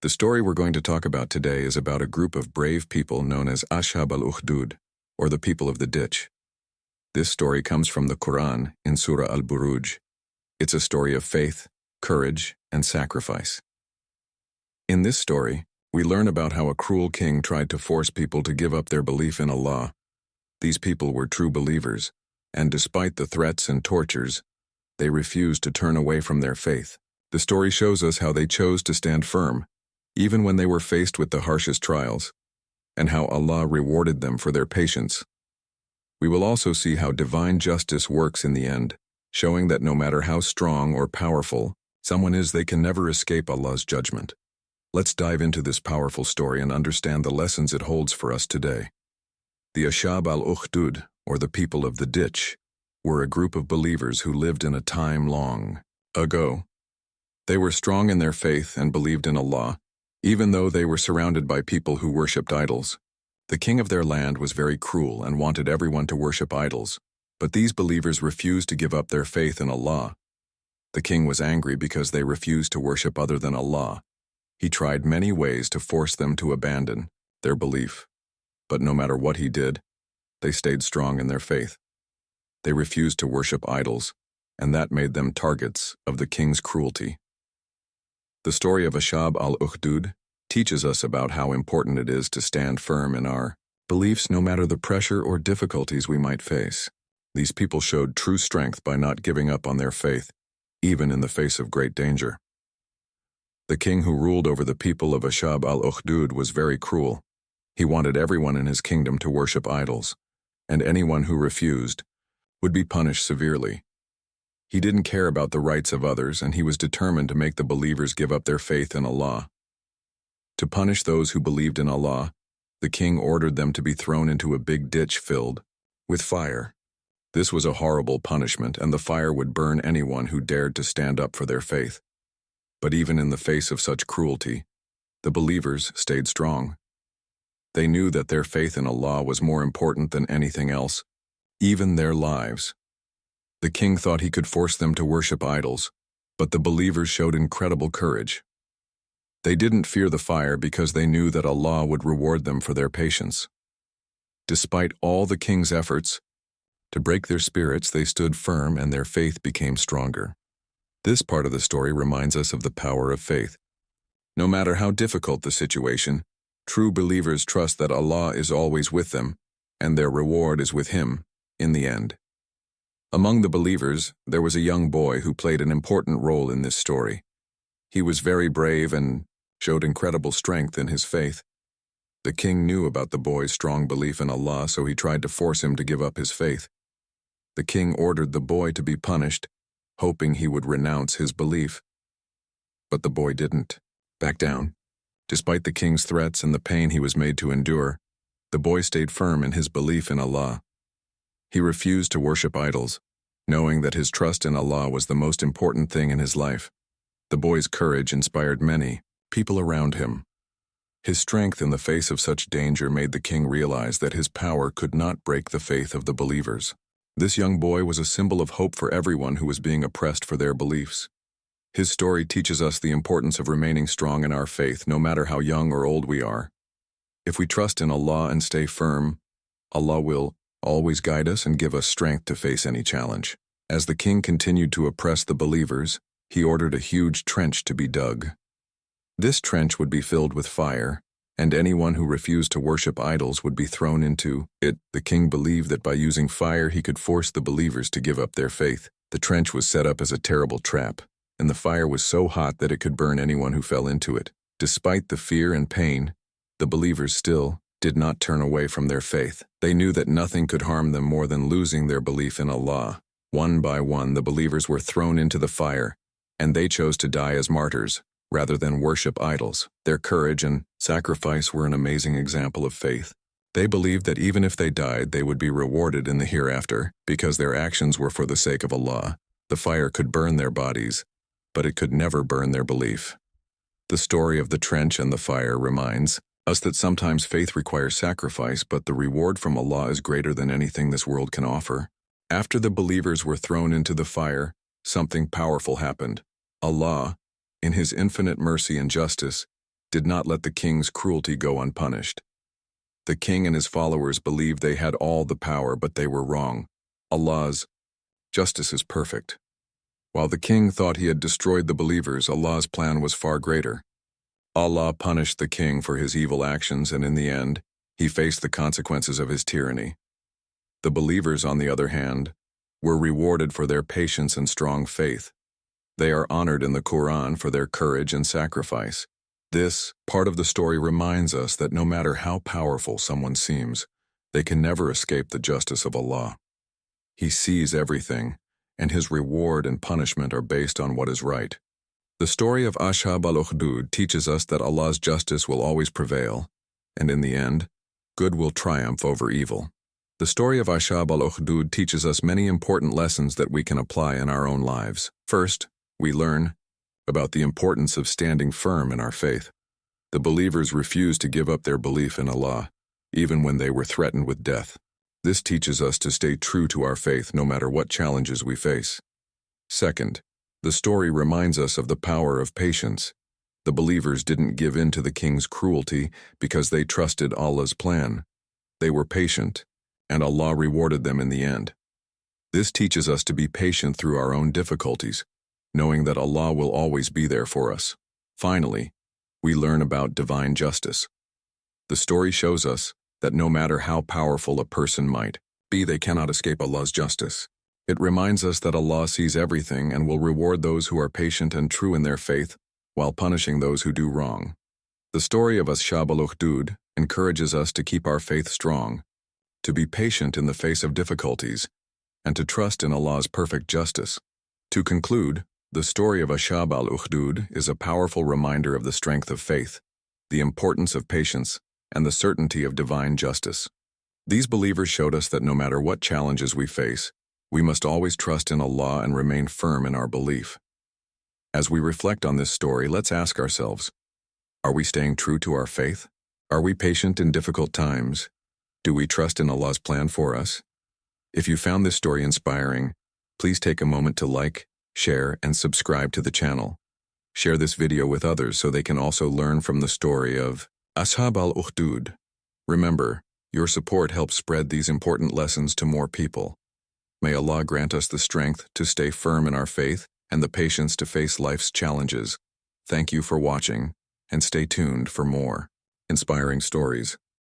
The story we're going to talk about today is about a group of brave people known as Ashab Al Ukhdud, or the people of the ditch. This story comes from the Qur'an in Surah Al-Burooj. It's a story of faith, courage, and sacrifice. In this story, we learn about how a cruel king tried to force people to give up their belief in Allah. These people were true believers, and despite the threats and tortures, they refused to turn away from their faith. The story shows us how they chose to stand firm, even when they were faced with the harshest trials, and how Allah rewarded them for their patience. We will also see how divine justice works in the end, showing that no matter how strong or powerful someone is, they can never escape Allah's judgment. Let's dive into this powerful story and understand the lessons it holds for us today. The Ashab Al Ukhdud, or the people of the ditch, were a group of believers who lived in a time long ago. They were strong in their faith and believed in Allah, even though they were surrounded by people who worshipped idols. The king of their land was very cruel and wanted everyone to worship idols, but these believers refused to give up their faith in Allah. The king was angry because they refused to worship other than Allah. He tried many ways to force them to abandon their belief, but no matter what he did, they stayed strong in their faith. They refused to worship idols, and that made them targets of the king's cruelty. The story of Ashab Al Ukhdud teaches us about how important it is to stand firm in our beliefs no matter the pressure or difficulties we might face. These people showed true strength by not giving up on their faith, even in the face of great danger. The king who ruled over the people of Ashab Al Ukhdud was very cruel. He wanted everyone in his kingdom to worship idols, and anyone who refused would be punished severely. He didn't care about the rights of others, and he was determined to make the believers give up their faith in Allah. To punish those who believed in Allah, the king ordered them to be thrown into a big ditch filled with fire. This was a horrible punishment, and the fire would burn anyone who dared to stand up for their faith. But even in the face of such cruelty, the believers stayed strong. They knew that their faith in Allah was more important than anything else, even their lives. The king thought he could force them to worship idols, but the believers showed incredible courage. They didn't fear the fire because they knew that Allah would reward them for their patience. Despite all the king's efforts to break their spirits, they stood firm and their faith became stronger. This part of the story reminds us of the power of faith. No matter how difficult the situation, true believers trust that Allah is always with them, and their reward is with Him in the end. Among the believers, there was a young boy who played an important role in this story. He was very brave and showed incredible strength in his faith. The king knew about the boy's strong belief in Allah, so he tried to force him to give up his faith. The king ordered the boy to be punished, hoping he would renounce his belief. But the boy didn't back down. Despite the king's threats and the pain he was made to endure, the boy stayed firm in his belief in Allah. He refused to worship idols, knowing that his trust in Allah was the most important thing in his life. The boy's courage inspired many people around him. His strength in the face of such danger made the king realize that his power could not break the faith of the believers. This young boy was a symbol of hope for everyone who was being oppressed for their beliefs. His story teaches us the importance of remaining strong in our faith no matter how young or old we are. If we trust in Allah and stay firm, Allah will always guide us and give us strength to face any challenge. As the king continued to oppress the believers, he ordered a huge trench to be dug. This trench would be filled with fire, and anyone who refused to worship idols would be thrown into it. The king believed that by using fire he could force the believers to give up their faith. The trench was set up as a terrible trap, and the fire was so hot that it could burn anyone who fell into it. Despite the fear and pain, the believers still did not turn away from their faith. They knew that nothing could harm them more than losing their belief in Allah. One by one, the believers were thrown into the fire, and they chose to die as martyrs, rather than worship idols. Their courage and sacrifice were an amazing example of faith. They believed that even if they died, they would be rewarded in the hereafter, because their actions were for the sake of Allah. The fire could burn their bodies, but it could never burn their belief. The story of the trench and the fire reminds us that sometimes faith requires sacrifice, but the reward from Allah is greater than anything this world can offer. After the believers were thrown into the fire, something powerful happened. Allah, in His infinite mercy and justice, did not let the king's cruelty go unpunished. The king and his followers believed they had all the power, but they were wrong. Allah's justice is perfect. While the king thought he had destroyed the believers, Allah's plan was far greater. Allah punished the king for his evil actions, and in the end, he faced the consequences of his tyranny. The believers, on the other hand, were rewarded for their patience and strong faith. They are honored in the Qur'an for their courage and sacrifice. This part of the story reminds us that no matter how powerful someone seems, they can never escape the justice of Allah. He sees everything, and his reward and punishment are based on what is right. The story of Ashab Al Ukhdud teaches us that Allah's justice will always prevail, and in the end, good will triumph over evil. The story of Ashab Al Ukhdud teaches us many important lessons that we can apply in our own lives. First, we learn about the importance of standing firm in our faith. The believers refused to give up their belief in Allah, even when they were threatened with death. This teaches us to stay true to our faith no matter what challenges we face. Second, the story reminds us of the power of patience. The believers didn't give in to the king's cruelty because they trusted Allah's plan. They were patient, and Allah rewarded them in the end. This teaches us to be patient through our own difficulties, knowing that Allah will always be there for us. Finally, we learn about divine justice. The story shows us that no matter how powerful a person might be, they cannot escape Allah's justice. It reminds us that Allah sees everything and will reward those who are patient and true in their faith, while punishing those who do wrong. The story of Ashab Al Ukhdud encourages us to keep our faith strong, to be patient in the face of difficulties, and to trust in Allah's perfect justice. To conclude, the story of Ashab Al Ukhdud is a powerful reminder of the strength of faith, the importance of patience, and the certainty of divine justice. These believers showed us that no matter what challenges we face, we must always trust in Allah and remain firm in our belief. As we reflect on this story, let's ask ourselves, are we staying true to our faith? Are we patient in difficult times? Do we trust in Allah's plan for us? If you found this story inspiring, please take a moment to like, share, and subscribe to the channel. Share this video with others so they can also learn from the story of Ashab Al Ukhdud. Remember, your support helps spread these important lessons to more people. May Allah grant us the strength to stay firm in our faith and the patience to face life's challenges. Thank you for watching, and stay tuned for more inspiring stories.